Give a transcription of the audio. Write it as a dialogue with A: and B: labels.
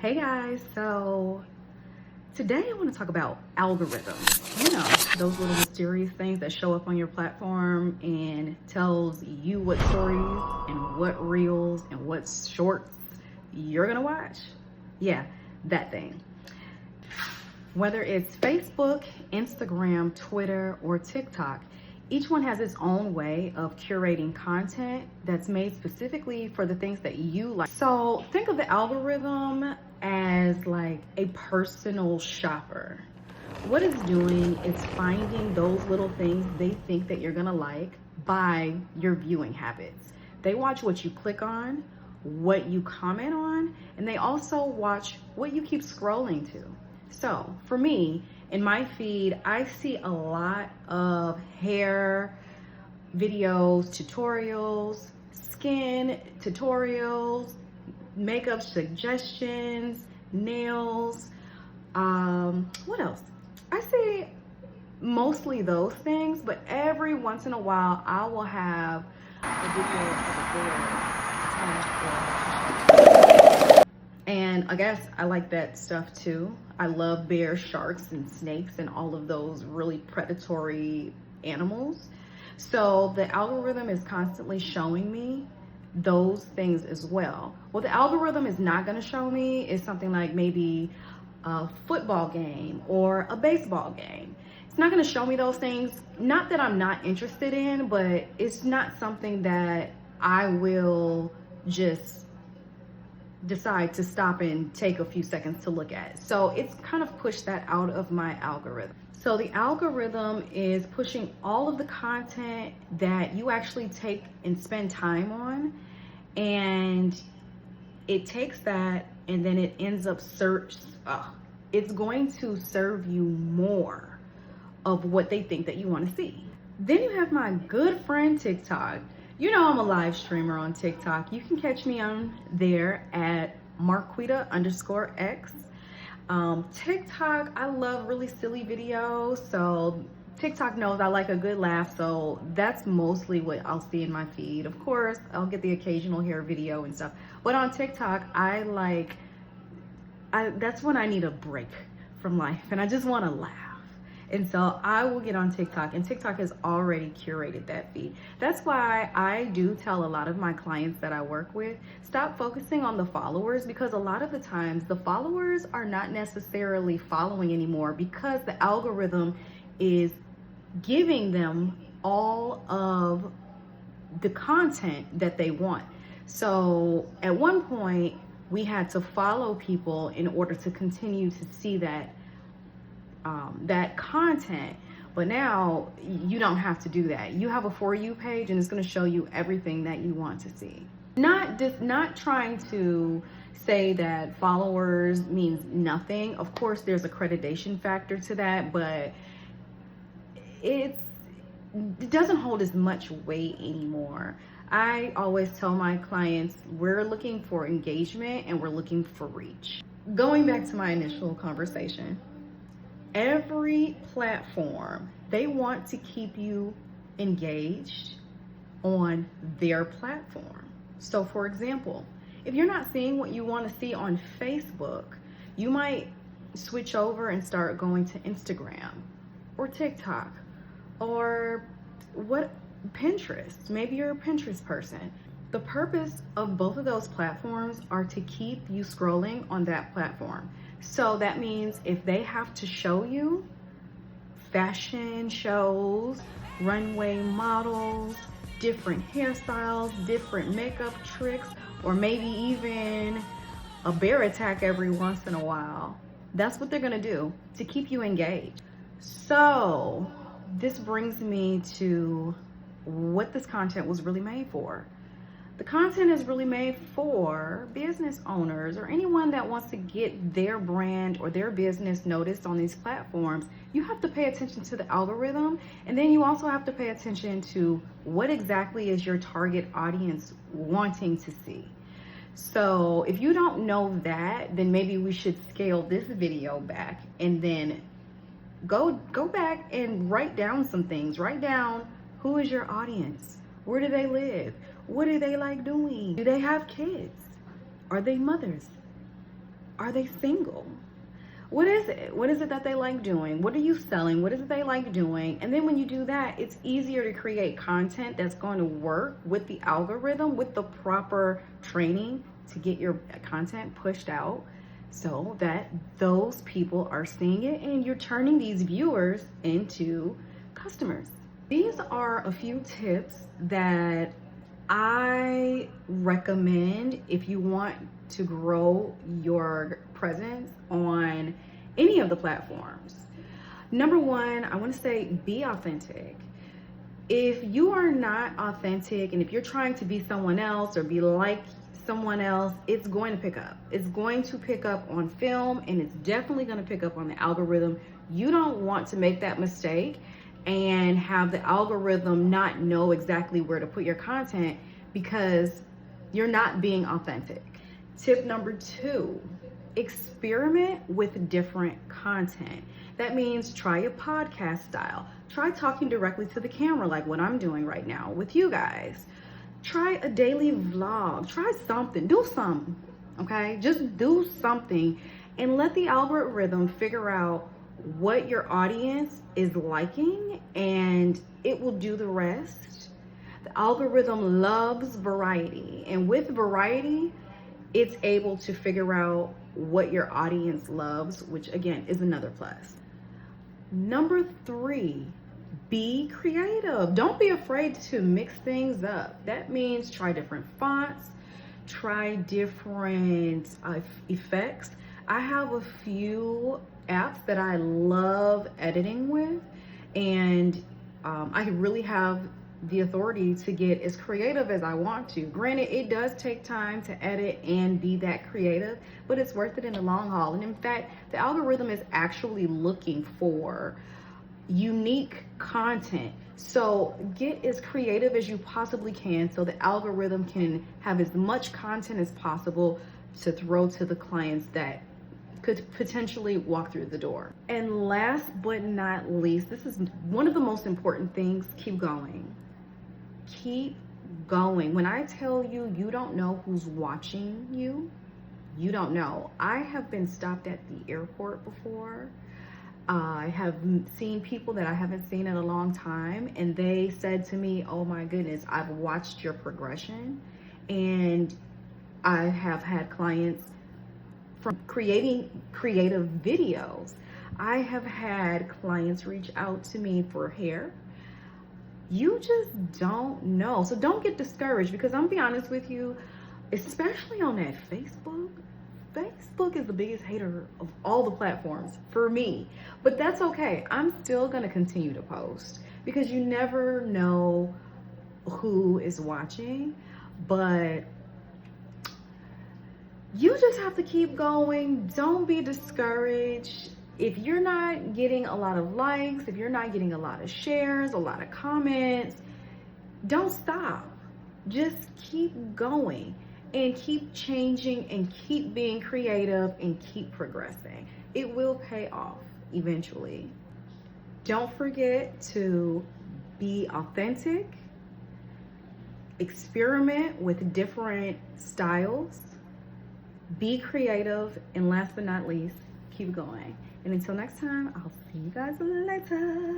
A: Hey guys, so today I want to talk about algorithms. You know, those little mysterious things that show up on your platform and tells you what stories and what reels and what shorts you're gonna watch. Yeah, that thing. Whether it's Facebook, Instagram, Twitter, or TikTok, each one has its own way of curating content that's made specifically for the things that you like. So think of the algorithm as like a personal shopper. What it's doing is finding those little things they think that you're gonna like by your viewing habits. They watch what you click on, what you comment on, and they also watch what you keep scrolling to. So for me, in my feed, I see a lot of hair videos, tutorials, skin tutorials, makeup suggestions, nails. What else? I see mostly those things, but every once in a while, I will have a video of a bear attack. And I guess I like that stuff too. I love bears, sharks, and snakes, and all of those really predatory animals. So the algorithm is constantly showing me those things as well. What the algorithm is not going to show me is something like maybe a football game or a baseball game. It's not going to show me those things. Not that I'm not interested in, but it's not something that I will just decide to stop and take a few seconds to look at. So it's kind of pushed that out of my algorithm. So the algorithm is pushing all of the content that you actually take and spend time on, and it takes that and then it ends up it's going to serve you more of what they think that you want to see. Then you have my good friend TikTok. You know I'm a live streamer on TikTok. You can catch me on there at Marquita_X. TikTok, I love really silly videos. So TikTok knows I like a good laugh. So that's mostly what I'll see in my feed. Of course, I'll get the occasional hair video and stuff. But on TikTok, that's when I need a break from life and I just want to laugh. And so I will get on TikTok, and TikTok has already curated that feed. That's why I do tell a lot of my clients that I work with, stop focusing on the followers, because a lot of the times the followers are not necessarily following anymore because the algorithm is giving them all of the content that they want. So at one point, we had to follow people in order to continue to see that content, but now you don't have to do that. You have a For You page and it's going to show you everything that you want to see. Not trying to say that followers means nothing. Of course there's accreditation factor to that, but it doesn't hold as much weight anymore. I always tell my clients we're looking for engagement and we're looking for reach. Going back to my initial conversation, every platform, they want to keep you engaged on their platform. So for example, if you're not seeing what you want to see on Facebook, you might switch over and start going to Instagram or TikTok or Pinterest. Maybe you're a Pinterest person. The purpose of both of those platforms are to keep you scrolling on that platform. So that means if they have to show you fashion shows, runway models, different hairstyles, different makeup tricks, or maybe even a bear attack every once in a while, that's what they're gonna do to keep you engaged. So this brings me to what this content was really made for. The content is really made for business owners or anyone that wants to get their brand or their business noticed on these platforms. You have to pay attention to the algorithm, and then you also have to pay attention to what exactly is your target audience wanting to see. So if you don't know that, then maybe we should scale this video back and then go back and write down some things. Write down, who is your audience? Where do they live? What do they like doing? Do they have kids? Are they mothers? Are they single? What is it? What is it that they like doing? What are you selling? What is it they like doing? And then when you do that, it's easier to create content that's going to work with the algorithm, with the proper training to get your content pushed out so that those people are seeing it and you're turning these viewers into customers. These are a few tips that I recommend if you want to grow your presence on any of the platforms. Number one, I want to say be authentic. If you are not authentic and if you're trying to be someone else or be like someone else, it's going to pick up. It's going to pick up on film and it's definitely going to pick up on the algorithm. You don't want to make that mistake and have the algorithm not know exactly where to put your content because you're not being authentic. Tip number 2, experiment with different content. That means try a podcast style. Try talking directly to the camera like what I'm doing right now with you guys. Try a daily vlog. Try something. Do something, okay? Just do something and let the algorithm figure out what your audience is liking and it will do the rest. The algorithm loves variety, and with variety, it's able to figure out what your audience loves, which again is another plus. Number 3, be creative. Don't be afraid to mix things up. That means try different fonts, try different effects. I have a few apps that I love editing with, and I really have the authority to get as creative as I want to. Granted, it does take time to edit and be that creative, but it's worth it in the long haul. And in fact, the algorithm is actually looking for unique content. So get as creative as you possibly can so the algorithm can have as much content as possible to throw to the clients that could potentially walk through the door. And last but not least, this is one of the most important things, keep going. Keep going. When I tell you, you don't know who's watching you, you don't know. I have been stopped at the airport before. I have seen people that I haven't seen in a long time, and they said to me, oh my goodness, I've watched your progression. And I have had clients from creating creative videos. I have had clients reach out to me for hair. You just don't know. So don't get discouraged, because I'm gonna be honest with you, especially on that Facebook. Facebook is the biggest hater of all the platforms for me, but that's okay. I'm still gonna continue to post because you never know who is watching, but you just have to keep going. Don't be discouraged. If you're not getting a lot of likes, if you're not getting a lot of shares, a lot of comments, don't stop. Just keep going and keep changing and keep being creative and keep progressing. It will pay off eventually. Don't forget to be authentic, experiment with different styles, be creative, and last but not least, keep going. And until next time, I'll see you guys later.